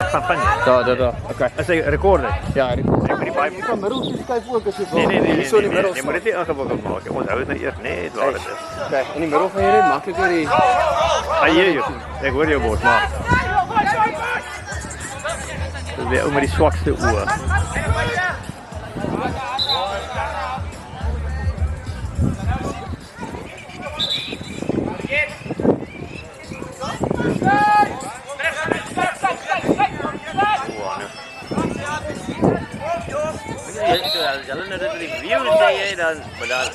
Gaan. Daar. Okay. Is hy rekorder? Ja, rekorder. Ek moet die baie Jy kan middel skuif ook as jy wil. Nee. Hierso in die middel. Jy moet dit nie ingewikkeld maak. Ons hou dit nou eers net waar dit is. Okay, in die middel van hierdie maklik oor die. Hier. Ek hoor jou bord, maar. Dit is weer ou met die swakste oë. Hulle net die review sê jy dan, maar dan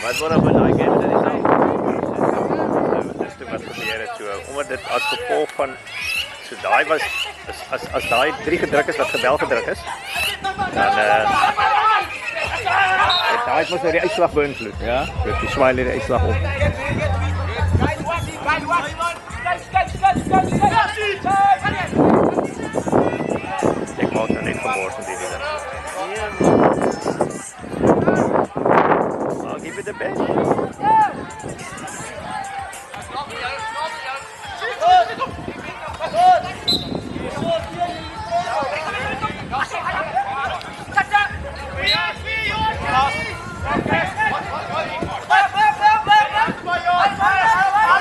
wat word op 'n daai game dit is nou. Dis te wat gebeur het so, omdat dit as gevolg van so daai was as daai 3 gedruk is wat gebel gedruk is. Dan daai het mos nou die uitslag beïnvloed, ja. Dit die swaai die uitslag op. Ek maak nou net gebors met hierdie ding. I'll give it the best.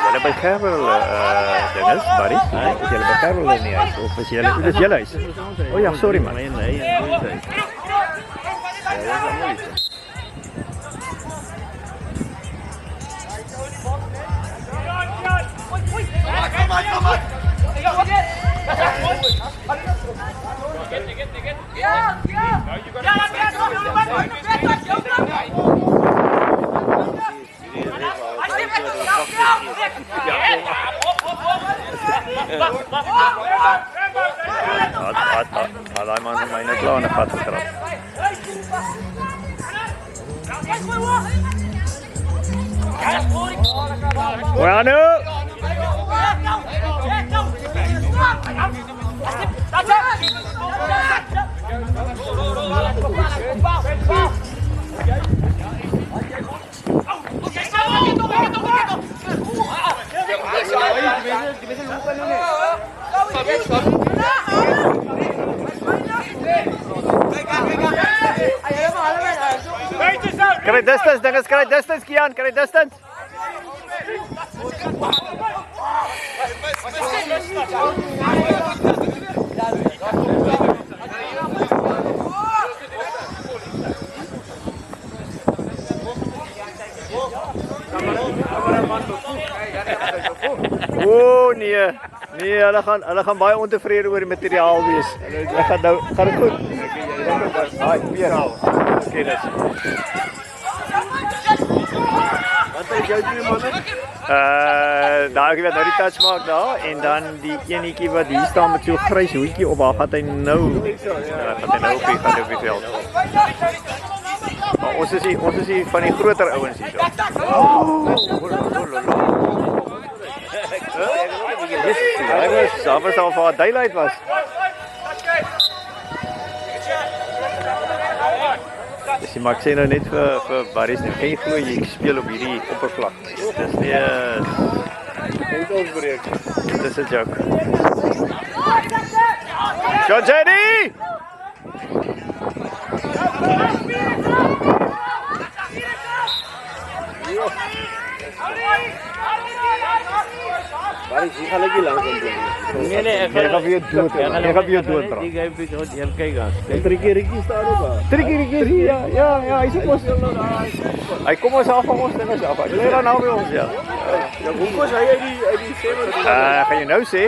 Julle by Gerwel Dennis, buddy. Julle by Gerwel nie huis of is julle? Dit is julle huis. Oh ja, sorry man. Nee. Daai man het my net klaar in 'n gat getrap. Bueno. Kry distance, dinges, kry distance, Kian, kry distance. O nee, hulle gaan baie ontevrede oor die materiaal wees. Hulle gaan nou, gaan dit goed. Haai, weer. Okay, dis. Wat is jou drie manne? Daar ek weet nou die touch maak daar en dan die enetjie wat hier staan met so grys hoedjie op, waar gaan hy nou? Gaan hy nou op die veld. Maar ons is hier van die groter ouens hier so. Hy was al vir daylight was. Dis maar ek sê nou net vir Barry's nou, kan jy glo jy speel op hierdie oppervlak. Dis nie dis 'n joke. John Jenny! Barry, jy gaan lekker lank kom. Nee, ek gaan vir jou dood. Ek gaan vir jou dood bra. Ek gaan vir jou dood kyk aan. Trikkie staan ook daar. Trikkie, ja, hy se pos. Hy kom ons af van ons dinge af. Hy lê dan nou by ons, ja. Ja, hoe kos hy uit die 7? Gaan jy nou sê?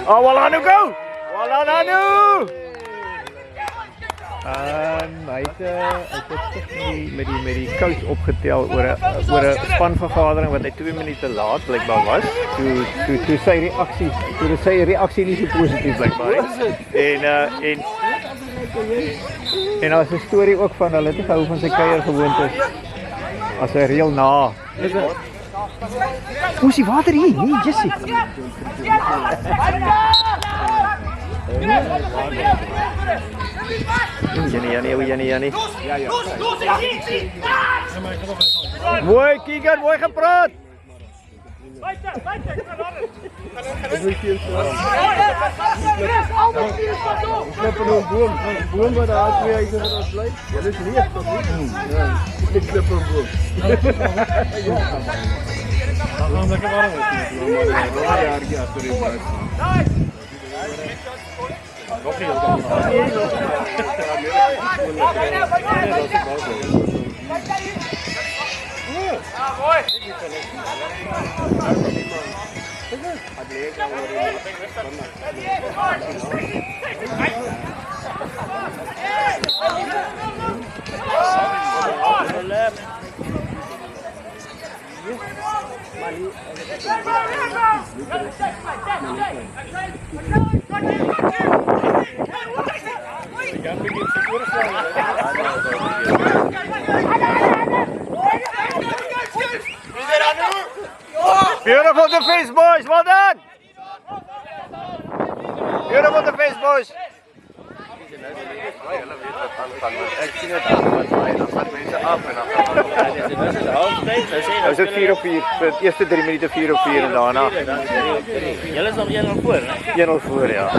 Oh, Walanu go! Walanu! Hy het met die coach opgetel oor 'n spanvergadering wat hy 2 minute laat blykbaar was. Toe sy reaksie nie so positief blykbaar nie. En daar is 'n storie ook van hulle het nie gehou van sy kuiergewoontes as hy reël na. Hoe is die water hier? Nee, Jessie. Jannie. Mooi, Keegan, mooi gepraat. Knip in 'n boom. 'n Boom wat daar 2 huise wat ons bly. Julle is leeg toch nie? Ja. Ek knip 'n boom. Dan gaan lekker warm wees. Maar ja, ja, sorry. Beautiful defense, boys. Well done. Beautiful defense, boys. Is het 4 op 4? De eerste 3 minuten 4 op 4 en daarna. Julle is nog 1-0 voor, hè? 1-0 voor, ja.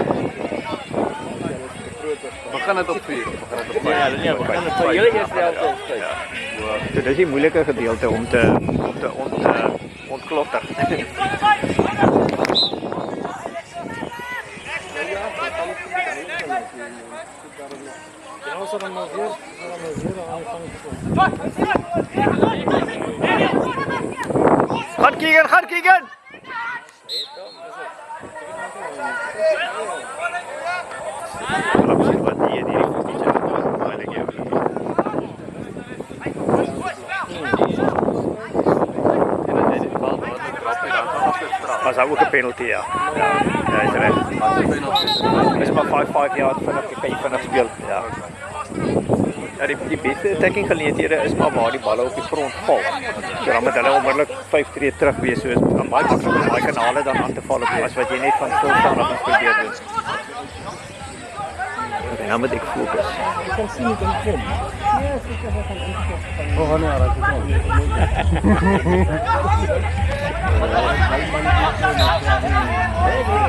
We gaan het op 4. Ja, nee, we gaan het voor jullie eerste helft spelen. So, dit is die moeilike gedeelte om te ontklotter. Gaan Keegan! Wat die was ook een penalty, ja. Ja, is recht. Het is maar 5 jaar vanaf je speel. Ja. Ja, die beste attacking geleenthede is maar waar die balle op die grond val. So dan moet hulle onmiddellik 5-3 terug wees, soos baie maklik om daai kanale dan aan te val as wat jy net van stil staan of iets probeer doen. En dan moet ek fokus. Ek kan sien dit in kom. Ja, seker gaan inkom. Oh, nee, raak dit nou.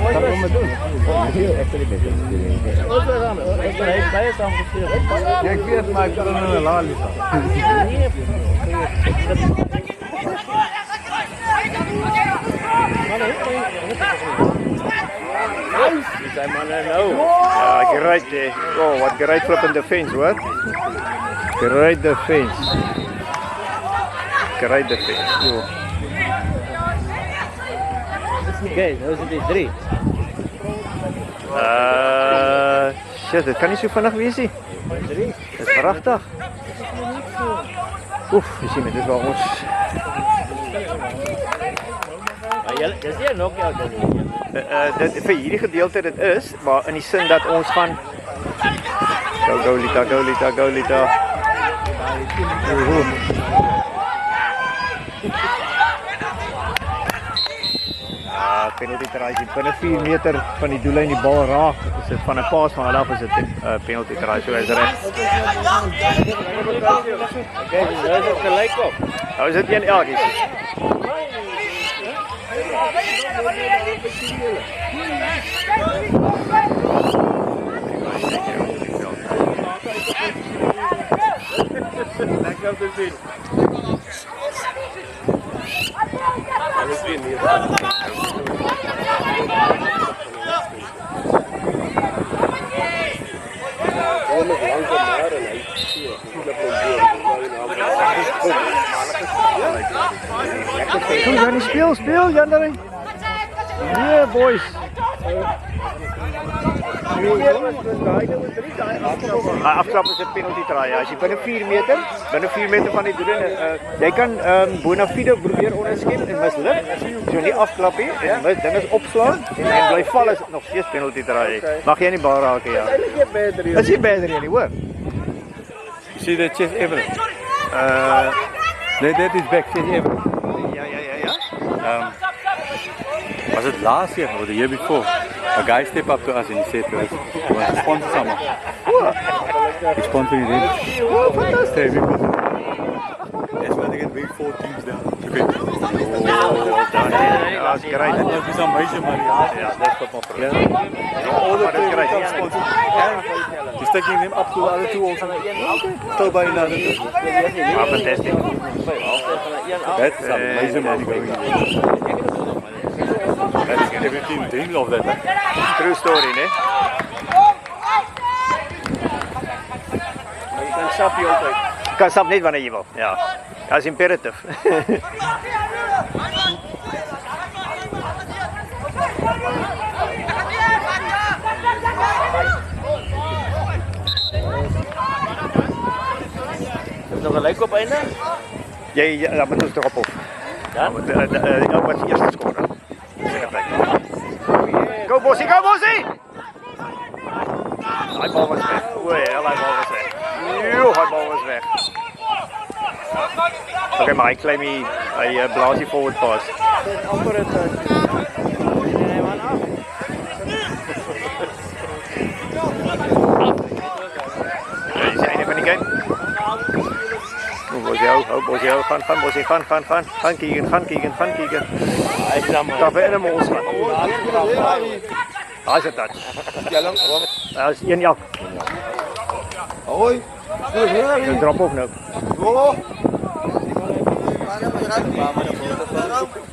Wat gaan we doen? Ek wil dit doen. Wat gaan we? Ek het baie saam gespeel. Ek weet maar ek kan nou 'n laal lig. Great there. Oh, what great flipping defense, what? Great defense. Great defense. Oh. Okay, nou is dit 3. Shit, dit kan nie so vinnig wees nie. Dit is pragtig. Oef, jy sien, dit is waar ons... Dis nie 'n knockout nie. Vir hierdie gedeelte dit is, maar in die sin dat ons gaan... Go, Lita. Penalty try, binne 4 meter van die doellyn die bal raak, is dit van 'n paas van hulle af is dit 'n penalty try, so is reg. Okay, nou is dit gelyk op. Nou is dit 1-1. Lekker te sien. Alles weer nie. Kom Jannie, speel Jannie. Yeah, boys. Afklap is 'n penalty try. As jy binne 4 meter van die doel, jy kan bona fide probeer onderskep en misluk. So nie afklap nie en ding is opslaan en bly val is nog steeds penalty try. Mag jy nie bal raak nie, ja. Is jy beter nie, hoor. You see the chest Everett? That is back chest Everett. Ja. Was it last year or the year before? A guy stepped up to us and he said to us, he wants to sponsor someone. He's sponsoring them. Oh, fantastic. That's why they can bring 4 teams down. Okay. Oh, that's great. Dat is een meisje, maar ja, dat is wat mijn vriend. All the training comes sponsored. He's taking them up to the other two also. Still by another two. Fantastic. That's amazing money going in. That's everything dreams of that. True story, né? Je kan sap je altijd. Je kan stap niet wanneer je wil. Ja. Dat is imperative. Is nog een lijk op einde? Ja, maar doe het erop op. Ja? Wat is eerste scoren? Go Bossie, go Bossie! Hij bal was weg. Oei, hij bal was weg. Joe, hij bal was weg. Oké, maar hij claim hij blaast die forward pass. Amper het. Nee, man af. Dat is het einde van die game. Bosio, gaan, Bossie, gaan. Gaan kijken. Hij is jammer. Daar ben je hem ons. Daar is het dat. Dat is 1 jak. Hoi. Dus drop op nu.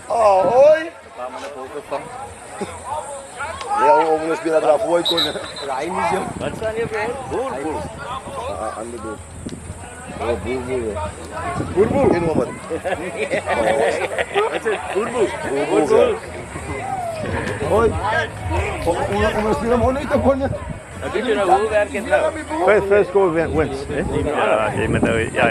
Oh, hoi. Ja, om een speler eraf gooien kunnen. Wat staan hier voor? Boer. Ander boer. Boer. Geen moment. Wat is het? Boer. Hoi. Om een speler gewoon niet te kunnen. Heb je nou hoe werkt het nou? First goal wins. Ja, met ja.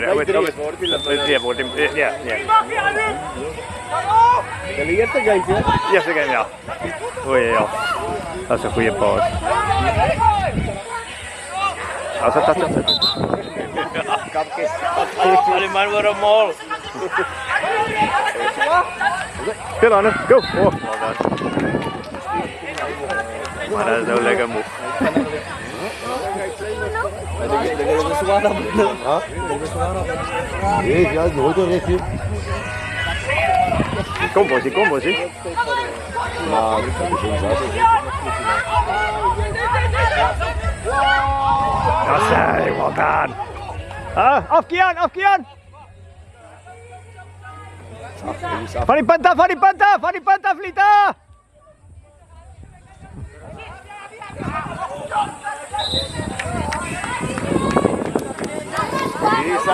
De eerste game, Eerste game, ja. Oei, ja. Dat is een goede paas. Als het dat Die man wordt een mol. Speel aan hem, go! Oh, well done. Maar dat is nou lekker moe. Nee, ja, die hoort er echt hier. Kom Bossie. Maar dat is een zaak. Dat is hij, well done. Afkian! Van die panta, Vlita!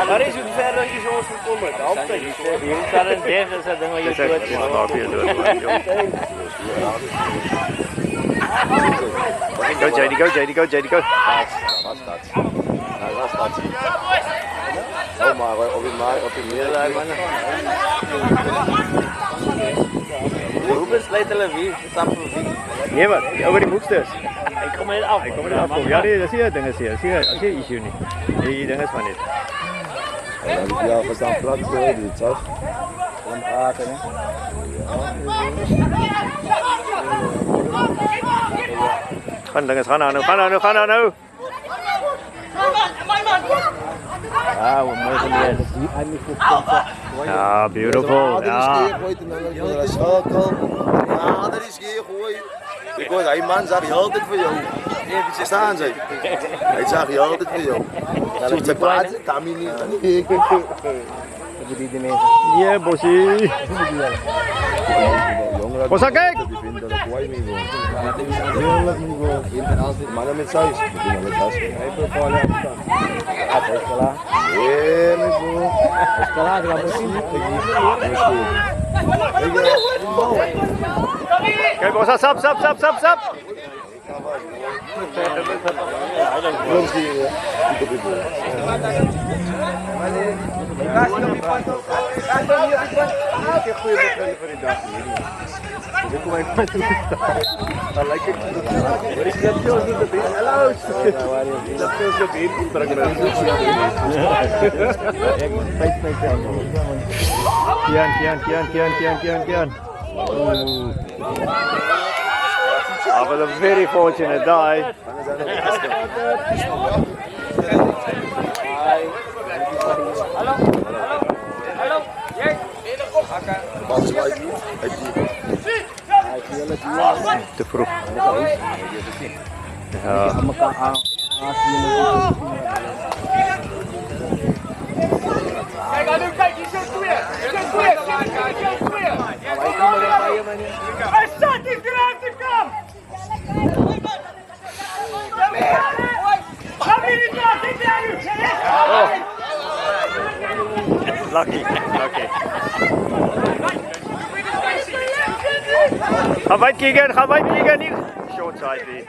Daar is het ver dat je zoals gekomen. Altijd. Je moet daar een derde zetten, maar je doet het niet. Go JD, go. Oh, maar op je meer. Hoe besluiten wie? Samen wie? Nee, maar over die moeksters. Ik kom er af. Ja, dat zie je dingen zie je issue niet. Die dingen is maar niet. Ja, we staan plat, dit zag. Om praten, hè. Gaan nou. Ja, we mogen niet. Ja, beautiful. Ja. Ja, dat is geen gooi. Ik hoor, die man zag je altijd voor jou. Even staan zijn. Hij zag je altijd voor jou. Zo'n te praten, kan je niet. Ja, Bossie. Bossa, kijk! Die vinden dat ik mooi mee wil. Heerlijk niveau. Mannen met size. Die vinden dat best. Heerlijk bro. Kijk, Bossa, sap! Kian. I was a very fortunate die. Hallo. Te vroeg. Ja. Kijk, nu kijk, je zit weer. Hij staat niet eruit te komen. Kom hier niet naar, dit daar nu. Lucky. Ga weit gegen, niet. Short side weer.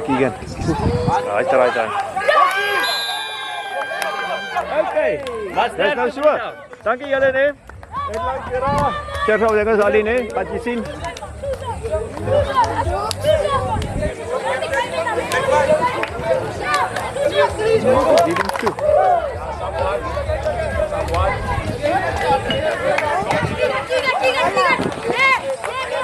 Kigen. Right. Okay. That's no sure. Dankie julle nee. Net lank hier. Cheers ou dinge al nie, wat jy sien.